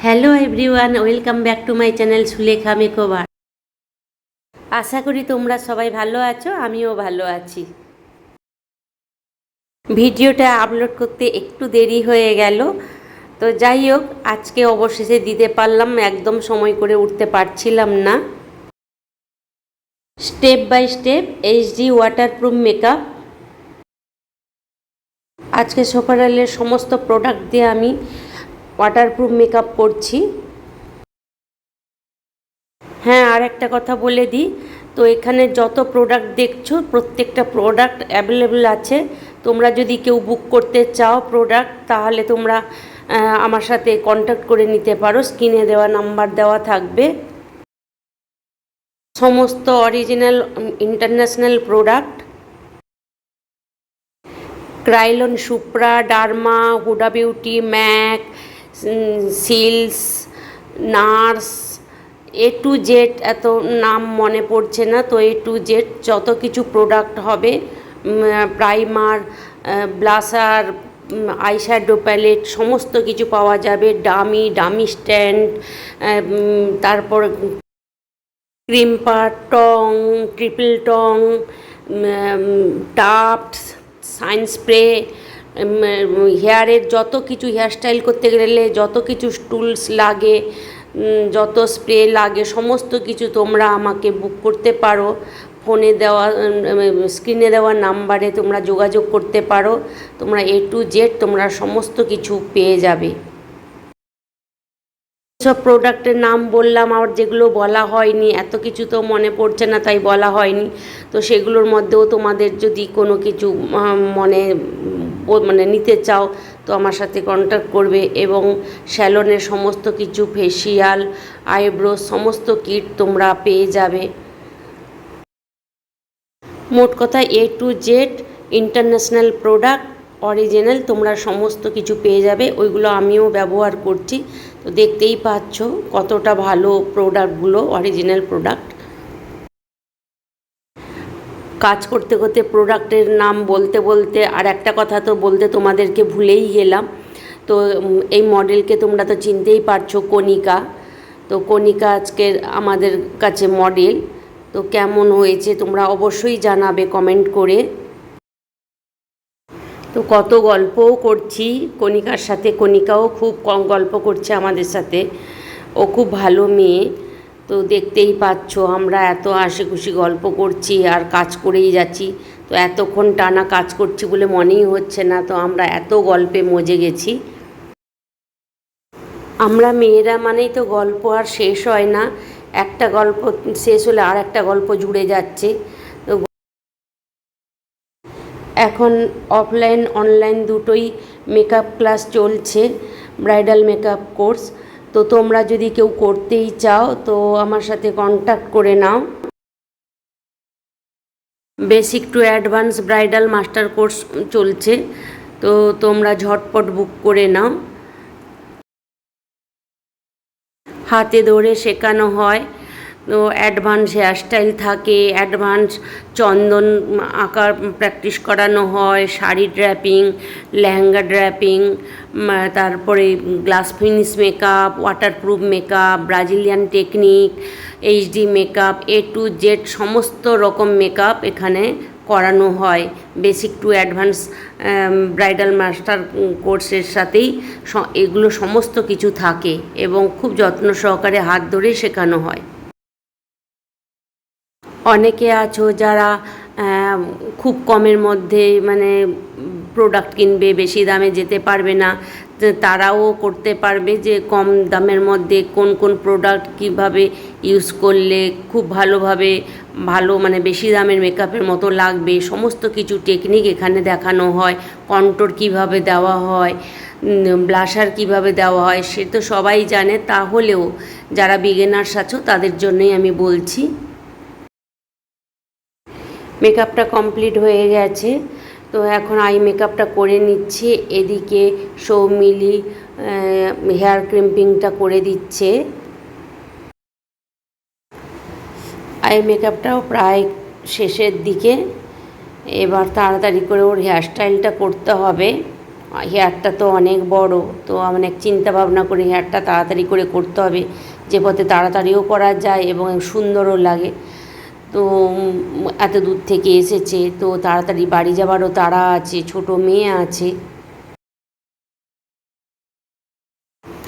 Hello everyone, welcome back to my channel Sulekha makeover. আশা করি তোমরা সবাই ভালো আছো, আমিও ভালো আছি। ভিডিওটা আপলোড করতে একটু দেরি হয়ে গেল, তো যাই হোক আজকে অবশেষে দিতে পারলাম। একদম সময় করে উঠতে পারছিলাম না। Step by step HD waterproof makeup. আজকে সোফারেলের সমস্ত প্রোডাক্ট দিয়ে আমি ওয়াটারপ্রুফ মেকআপ করছি। হ্যাঁ, আর একটা কথা বলে দিই, তো এখানে যত প্রোডাক্ট দেখছো প্রত্যেকটা প্রোডাক্ট অ্যাভেলেবেল আছে। তোমরা যদি কেউ বুক করতে চাও প্রোডাক্ট, তাহলে তোমরা আমার সাথে কন্ট্যাক্ট করে নিতে পারো। স্ক্রিনে দেওয়া নাম্বার দেওয়া থাকবে। সমস্ত original international product, Kryolan, Supra, Derma, Huda Beauty, MAC, সিলস, নার্স, A to Z, এত নাম মনে পড়ছে না, তো A to Z যত কিছু প্রোডাক্ট হবে, প্রাইমার, ব্লাশার, আইশ্যাডো প্যালেট, সমস্ত কিছু পাওয়া যাবে। ডামি স্ট্যান্ড, তারপর ক্রিম্পার, টং, ট্রিপল টং, টাফটস, শাইন স্প্রে, হেয়ারের যত কিছু, হেয়ারস্টাইল করতে গেলে যত কিছু টুলস লাগে, যত স্প্রে লাগে, সমস্ত কিছু তোমরা আমাকে বুক করতে পারো। ফোনে দেওয়া, স্ক্রিনে দেওয়া নাম্বারে তোমরা যোগাযোগ করতে পারো। তোমরা A to Z তোমরা সমস্ত কিছু পেয়ে যাবে। সব প্রোডাক্টের নাম বললাম, আর যেগুলো বলা হয়নি, এত কিছু তো মনে পড়ছে না তাই বলা হয়নি। তো সেগুলোর মধ্যেও তোমাদের যদি কোনো কিছু মানে নিতে চাও, তো আমার সাথে কন্ট্যাক্ট করবে। এবং স্যালনের সমস্ত কিছু, ফেসিয়াল, আইব্রো, সমস্ত কিট তোমরা পেয়ে যাবে। মোট কথা A to Z international product, original তোমরা সমস্ত কিছু পেয়ে যাবে। ওইগুলো আমিও ব্যবহার করছি, তো দেখতেই পাচ্ছ কতটা ভালো প্রোডাক্টগুলো, অরিজিনাল প্রোডাক্ট। কাজ করতে করতে প্রোডাক্টের নাম বলতে বলতে আর একটা কথা তো বলতে তোমাদেরকে ভুলেই গেলাম। তো এই মডেলকে তোমরা তো চিনতেই পারছো, কণিকা। তো কণিকা আজকের আমাদের কাছে মডেল। তো কেমন হয়েছে তোমরা অবশ্যই জানাবে কমেন্ট করে। তো কত গল্পও করছি কণিকার সাথে, কণিকাও খুব কম গল্প করছে আমাদের সাথে। ও খুব ভালো মেয়ে। তো দেখতেই পাচ্ছ আমরা এত হাসি খুশি গল্প করছি আর কাজ করেই যাচ্ছি। তো এতক্ষণ টানা কাজ করছি বলে মনেই হচ্ছে না, তো আমরা এত গল্পে মজে গেছি। আমরা মেয়েরা মানেই তো গল্প আর শেষ হয় না। একটা গল্প শেষ হলে আর একটা গল্প জুড়ে যাচ্ছে। তো এখন অফলাইন অনলাইন দুটোই মেকআপ ক্লাস চলছে, ব্রাইডাল মেকআপ কোর্স। তো তোমরা যদি কেউ করতেই চাও তো আমার সাথে কন্ট্যাক্ট করে নাও। Basic to advance bridal master course চলছে, তো তোমরা ঝটপট বুক করে নাও। হাতে ধরে শেখানো হয়, তো অ্যাডভান্স হেয়ারস্টাইল থাকে, অ্যাডভান্স চন্দন আঁকার প্র্যাকটিস করানো হয়, শাড়ি ড্র্যাপিং, লেহেঙ্গা ড্র্যাপিং, তারপরে glass finish makeup, waterproof makeup, Brazilian technique, HD makeup, A to Z সমস্ত রকম মেকআপ এখানে করানো হয়। Basic to advance bridal master কোর্সের সাথেই এগুলো সমস্ত কিছু থাকে এবং খুব যত্ন সহকারে হাত ধরে শেখানো হয়। অনেকে আছো যারা খুব কমের মধ্যে মানে প্রোডাক্ট কিনবে, বেশি দামে যেতে পারবে না, তারাও করতে পারবে যে কম দামের মধ্যে কোন কোন প্রোডাক্ট কিভাবে ইউজ করলে খুব ভালোভাবে মানে বেশি দামের মেকআপের মতো লাগবে, সমস্ত কিছু টেকনিক এখানে দেখানো হয়। কন্ট্রোর কিভাবে দেওয়া হয়, ব্লাশার কিভাবে দেওয়া হয়, সে তো সবাই জানে, তাহলেও যারা বিগিনার্স আছো তাদের জন্যই আমি বলছি। মেকআপটা কমপ্লিট হয়ে গেছে, তো এখন আই মেকআপটা করে নিচ্ছি। এদিকে সৌমিলি হেয়ার ক্রিম্পিংটা করে দিচ্ছে। আই মেকআপটাও প্রায় শেষের দিকে, এবার তাড়াতাড়ি করে ওর হেয়ারস্টাইলটা করতে হবে। হেয়ারটা তো অনেক বড়, তো অনেক চিন্তা ভাবনা করে হেয়ারটা তাড়াতাড়ি করে করতে হবে, যে পথে তাড়াতাড়িও করা যায় এবং সুন্দরও লাগে। তো এত দূর থেকে এসেছে, তো তাড়াতাড়ি বাড়ি যাবারও তাড়া আছে, ছোট মেয়ে আছে,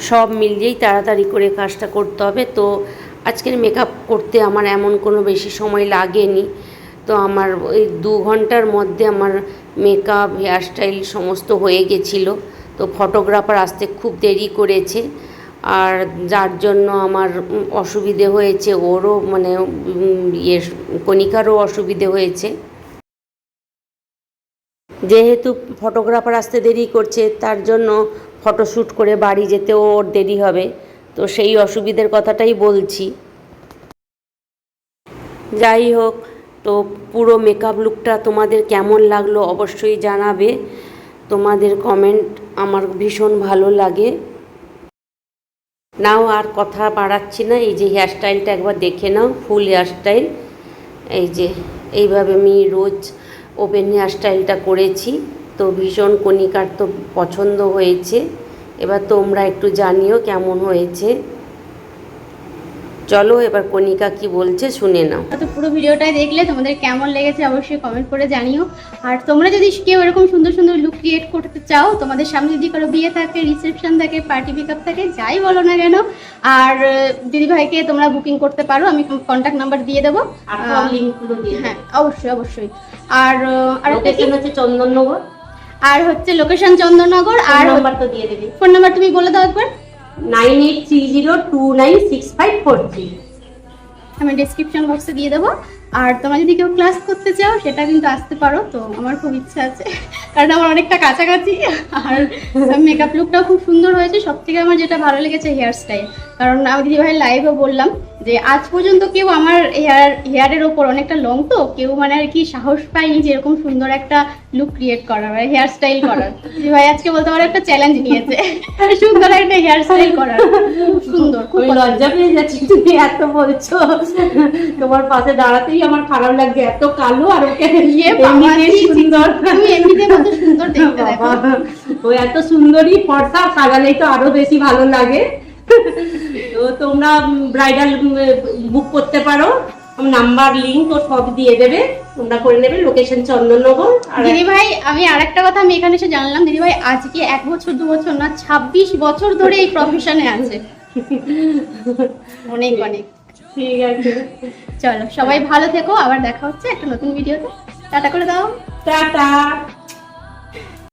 সব মিলিয়েই তাড়াতাড়ি করে কাজটা করতে হবে। তো আজকের মেকআপ করতে আমার এমন কোনো বেশি সময় লাগেনি, তো আমার ওই 2 ঘন্টার মধ্যে আমার মেকআপ হেয়ারস্টাইল সমস্ত হয়ে গেছিলো। তো ফটোগ্রাফার আসতে খুব দেরি করেছে, আর যার জন্য আমার অসুবিধে হয়েছে, ওরও মানে কণিকারও অসুবিধে হয়েছে। যেহেতু ফটোগ্রাফার আসতে দেরি করছে, তার জন্য ফটোশ্যুট করে বাড়ি যেতেও ওর দেরি হবে, তো সেই অসুবিধের কথাটাই বলছি। যাই হোক, তো পুরো মেকআপ লুকটা তোমাদের কেমন লাগলো অবশ্যই জানাবে, তোমাদের কমেন্ট আমার ভীষণ ভালো লাগে। নাও আর কথা বাড়াচ্ছি না, এই যে হেয়ারস্টাইলটা একবার দেখে নাও, ফুল হেয়ারস্টাইল। এই যে এইভাবে আমি রোজ ওপেন হেয়ারস্টাইলটা করেছি, তো ভীষণ কণিকার তো পছন্দ হয়েছে। এবার তোমরা একটু জানিও কেমন হয়েছে। চলো এবার কণিকা কি বলছে শুনে নাও। তো পুরো ভিডিওটাই দেখলে তোমাদের কেমন লেগেছে অবশ্যই কমেন্ট করে জানিও। আর তোমরা যদি কেউ এরকম সুন্দর সুন্দর লুক ক্রিয়েট করতে চাও, তোমাদের সামনে যদি কোনো বিয়ে থাকে, রিসেপশন থাকে, পার্টি পিকআপ থাকে, যাই বলো না কেন, আর দিদিভাইকে তোমরা বুকিং করতে পারো, আমি কন্ট্যাক্ট নাম্বার দিয়ে দেবো, হ্যাঁ অবশ্যই অবশ্যই। আর লোকেশন হচ্ছে চন্দননগর, আর হচ্ছে লোকেশন চন্দননগর, আর নাম্বার তো দিয়ে দেবে। ফোন নাম্বার তুমি বলে দাও একবার। 9830296543। আমি ডেসক্রিপশন বক্সে দিয়ে দেবো। আর তোমরা যদি কেউ ক্লাস করতে চাও সেটা কিন্তু আসতে পারো, তো আমার খুব ইচ্ছা আছে, কারণ আমার অনেকটা কাছাকাছি। আর মেকআপ লুকটাও খুব সুন্দর হয়েছে। সব থেকে আমার যেটা ভালো লেগেছে হেয়ার স্টাইল, কারণ আমি দিদিভাই লাইভে বললাম যে আজ পর্যন্ত কেউ আমার হেয়ারের ওপর অনেকটা লং, তো কেউ মানে আর কি সাহস পায়নি যে এরকম সুন্দর একটা লুক ক্রিয়েট করার, মানে হেয়ার স্টাইল করার। দিদিভাই আজকে বলতে পারো একটা চ্যালেঞ্জ নিয়েছে সুন্দর একটা হেয়ার স্টাইল করার। খুব সুন্দর, খুব লজ্জা পেয়ে যাচ্ছি তুমি এত বলছো, তোমার পাশে দাঁড়াতেই আমার খারাপ লাগছে, এত কালো আর ওকে সুন্দর, তুমি এমনিতে কত সুন্দর দেখতে দেখো। ও এত সুন্দরী ফর্সা, সাজালেই তো আরো বেশি ভালো লাগে। তো তোমরা ব্রাইডাল বুক করতে পারো, নাম্বার লিংক ও সব দিয়ে দেবে, তোমরা করে নেবে। লোকেশন চন্দননগর। দিদিভাই আমি আরেকটা কথা আমি এখানে এসে জানলাম, দিদিভাই আজকে 1 বছর 2 বছর না 26 বছর ধরে এই প্রফেশনে আছে। অনেক অনেক ঠিক আছে, চলো সবাই ভালো থেকো, আবার দেখা হচ্ছে একটা নতুন ভিডিওতে। টাটা করে দাও। টাটা।